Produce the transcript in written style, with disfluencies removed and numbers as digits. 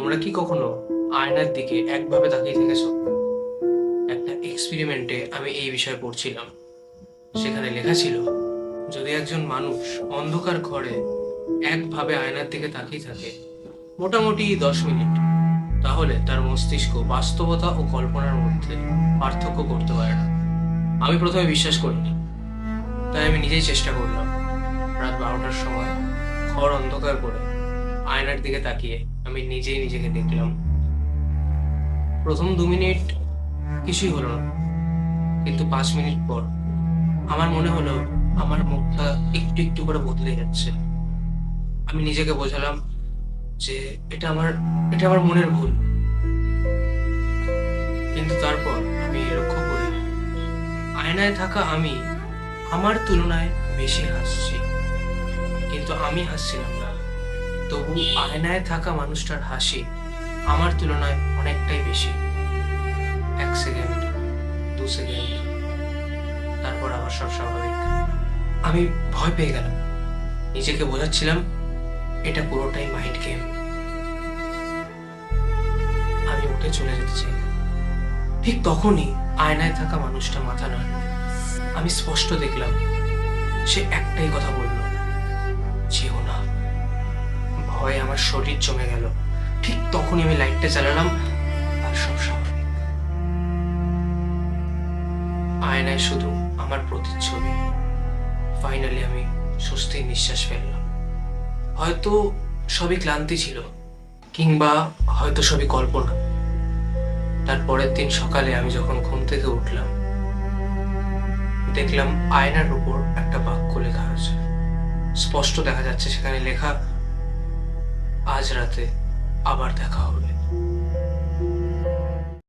তোমরা কি কখনো আয়নার দিকে একভাবে তাকিয়ে থেকেছো? একটা এক্সপেরিমেন্টে আমি এই বিষয়ে পড়ছিলাম। সেখানে লেখা ছিল, যদি একজন মানুষ অন্ধকার ঘরে একভাবে আয়নার দিকে তাকিয়ে থাকে মোটামুটি 10 মিনিট, তাহলে তার মস্তিষ্ক বাস্তবতা ও কল্পনার মধ্যে পার্থক্য করতে পারে না। আমি প্রথমে বিশ্বাস করিনি, তাই আমি নিজেই চেষ্টা করলাম। রাত 12টার সময় ঘর অন্ধকার করে আয়নার দিকে তাকিয়ে আমি নিজেই নিজেকে দেখলাম। প্রথম 2 মিনিট কিছুই হলো না, কিন্তু 5 মিনিট পর আমার মনে হলো আমার মুখটা একটু একটু করে বদলে যাচ্ছে। আমি নিজেকে বোঝালাম যে এটা আমার মনের ভুল। কিন্তু তারপর আমি লক্ষ্য করি, আয়নায় থাকা আমি আমার তুলনায় বেশি হাসছি, কিন্তু আমি হাসছিলাম না। তবু আয়নায় থাকা মানুষটার হাসি আমার তুলনায় অনেকটাই বেশি। 1 সেকেন্ড, 2 সেকেন্ড, তারপর আবার সব স্বাভাবিক। আমি ভয় পেয়ে গেলাম। নিজেকে বোঝাচ্ছিলাম এটা পুরোটাই মাইন্ড গেম। আমি উঠে চলে যেতে চাই। ঠিক তখনই আয়নায় থাকা মানুষটা মাথা নাড়ল। আমি স্পষ্ট দেখলাম সে একটাই কথা বলল, যেও না। ভয়ে আমার শরীর জমে গেল। ঠিক তখনই আমি লাইটটা জ্বালালাম আর সব স্বাভাবিক। আয়নায় শুধু আমার প্রতিচ্ছবি। ফাইনালি আমি স্বস্তির নিঃশ্বাস ফেললাম। হয়তো সবই ক্লান্তি ছিল, কিংবা হয়তো সবই কল্পনা। তার পরের দিন সকালে আমি যখন ঘুম থেকে উঠলাম, দেখলাম আয়নার উপর একটা বাক্য লেখা আছে। স্পষ্ট দেখা যাচ্ছে সেখানে লেখা, আজ রাতে আবার দেখা হবে।